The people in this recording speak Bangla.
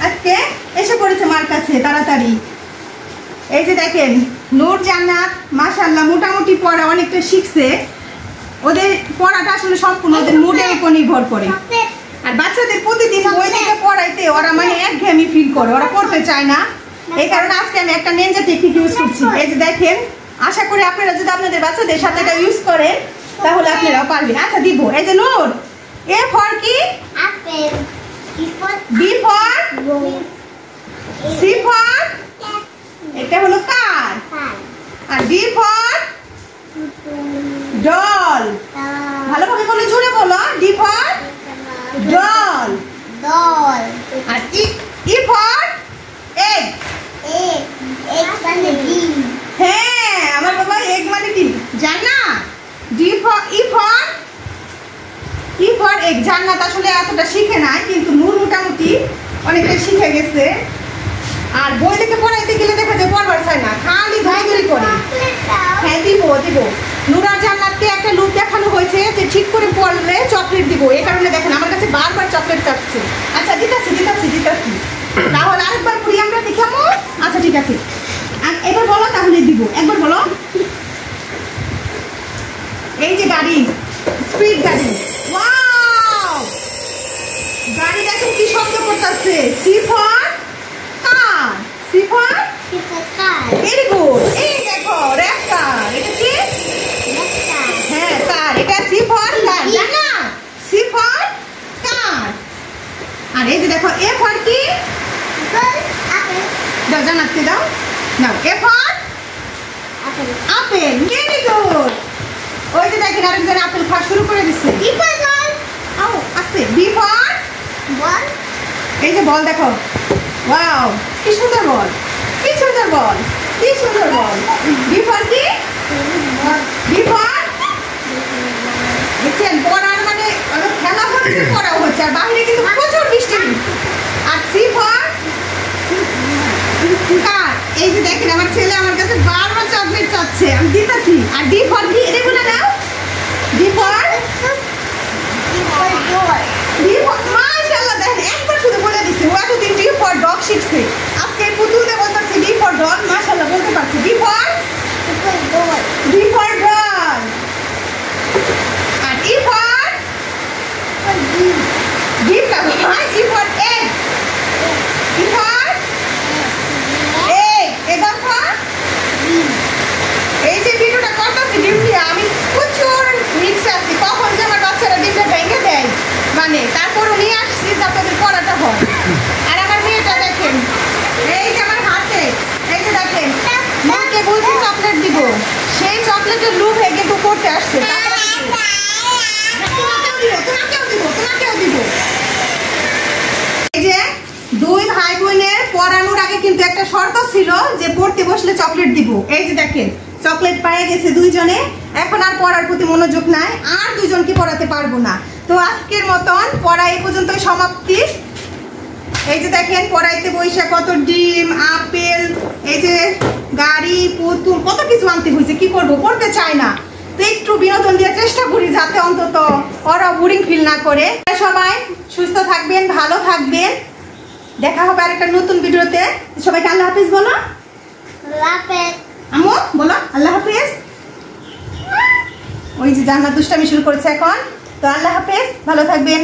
আজকে এসে পড়েছে মার কাছে তাড়াতাড়ি। এই যে দেখেন নূর জান্নাত মাশাআল্লাহ মোটামুটি পড়া অনেকটা শিখছে। ওদের পড়াটা আসলে সম্পূর্ণ ওদের মুডের উপর নির্ভর করে। আর বাচ্চাদের প্রতিদিন বই থেকে পড়াইতে ওরা মানে একঘেয়েমি ফিল করে, ওরা পড়তে চায় না। এই কারণে আজকে আমি একটা নিনজা টেকনিক ইউজ করছি। এই যে দেখেন, আশা করি আপনারা যদি আপনাদের বাচ্চাদের সাথে এটা ইউজ করেন তাহলে আপনারাও পারবেন। আচ্ছা দিব। এই যে নূর, এ ফর কি? Apple. B for? C for? এটা হলো কার? আর ডি ফর? ডল। ভালোভাবে বলে, জোরে বলো। D for? ডল। Doll. আর E for? Egg. Egg. Egg মানে ডিম। হ্যাঁ, আমার বাবা এগ মানে ডিম জানা। D for E for? E for egg. জান্নাত আসলে এতটা শিখে নাই, কিন্তু নূর মোটামুটি অনেকটা শিখে গেছে। আর বই থেকে পড়াইতে গেলে দেখা যায় পড়বার চায় না, খালি ধাইধরি করে। হ্যাঁ দিব দিব। নূর আর জান্নাতকে একটা লুক দেখানো হয়েছে যে ঠিক করে পড়লে চকলেট দিব। এই কারণে দেখেন আমার কাছে বারবার চকলেট চাচ্ছে। আচ্ছা দিতাছি দিতাছি দিতাছি। তাহলে আরেকবার পড়ি আমরা, দেখাবো। আচ্ছা ঠিক আছে, এবার বলো তাহলে দিব। একবার বলো। এই যে গাড়ি, স্পিড গাড়ি। ওয়াও, গাড়ি দেখেন কি শব্দ করতেছে। C for car? C for? Very good. এই দেখো রেড কার। এটা কি? হ্যাঁ কার। এটা সি ফর কার, জানা? সি ফর কার। আর এই যে দেখো এ ফর কি? দাও জানাতে দাও। নাও A for? Apple. Very good. ওই যে দেখেন আরেকজন আপেল খাওয়া শুরু করে দিচ্ছে। B for ball. আও আস্তে। B for? বল। এই যে বল দেখো। ওয়াও, কি সুন্দর বল, কি সুন্দর বল, কি সুন্দর বল। বি ফর কি? B for? দেখছেন পড়ার মানে খেলা হচ্ছে, পড়াও হচ্ছে। আর বাইরে কিন্তু প্রচুর বৃষ্টি। আর সি ফর কার? এই যে দেখেন আমার ছেলে আমার কাছে বারবার চকলেট চাচ্ছে, আমি দিতেছি। আর ডি ফর কি? এটা বলে নাও। D for? D for? মাশাআল্লাহ, দেখেন একবার শুধু বলে দিচ্ছে। ও এতদিন ডি ফর ডগ শিখছে, আজকে পুতুলে বলতেছে ডি ফর ডগ। মাশাআল্লাহ বলতে পারছে। D for? D for dog. আর ই ফর? ডিম না ভাই, E for egg. E for? Egg. এবার ফর? এই যে ভিডিওটা করতেছি ডিম দিয়ে, আমি প্রচুর রিক্সে আছি কখন যে আমার বাচ্চারা ডিমটা ভেঙে দেয়, মানে তারপরও নিয়ে আসছি যাতে ওদের পড়াটা হয়। আর আমার মেয়েটা দেখেন, এই যে আমার হাতে, এই যে দেখেন মাকে বলছি চকলেট দিব, সেই চকলেটের লোভে কিন্তু করতে আসছে। তোমাকেও দিব, তোমাকেও দিব। এই যে দুই ভাই বোনের পড়ানোর আগে কিন্তু একটা শর্ত ছিল যে পড়তে বসলে চকলেট দিব। এই যে দেখেন চকলেট পেয়ে গেছে দুইজনে, এখন আর পড়ার প্রতি মনোযোগ নাই, আর দুইজনকে পড়াতে পারবো না। তো আজকের মতন পড়া এই পর্যন্তই সমাপ্তি। এই যে দেখেন পড়াইতে বইসা কত ডিম, আপেল, এই যে গাড়ি, পুতুল, কত কিছু আনতে হয়েছে। কি করবো, পড়তে চায় না। তো একটু বিনোদন দেওয়ার চেষ্টা করি যাতে অন্তত ওরা বোরিং ফিল না করে। সবাই সুস্থ থাকবেন, ভালো থাকবেন। দেখা হবে আরেকটা নতুন ভিডিওতে। সবাইকে আল্লাহ হাফেজ বলো। আল্লাহ হাফেজ। আমু বলো আল্লাহ হাফেজ। ওই যে জান্নাত দুষ্টামি শুরু করেছে এখন। তো আল্লাহ হাফেজ, ভালো থাকবেন।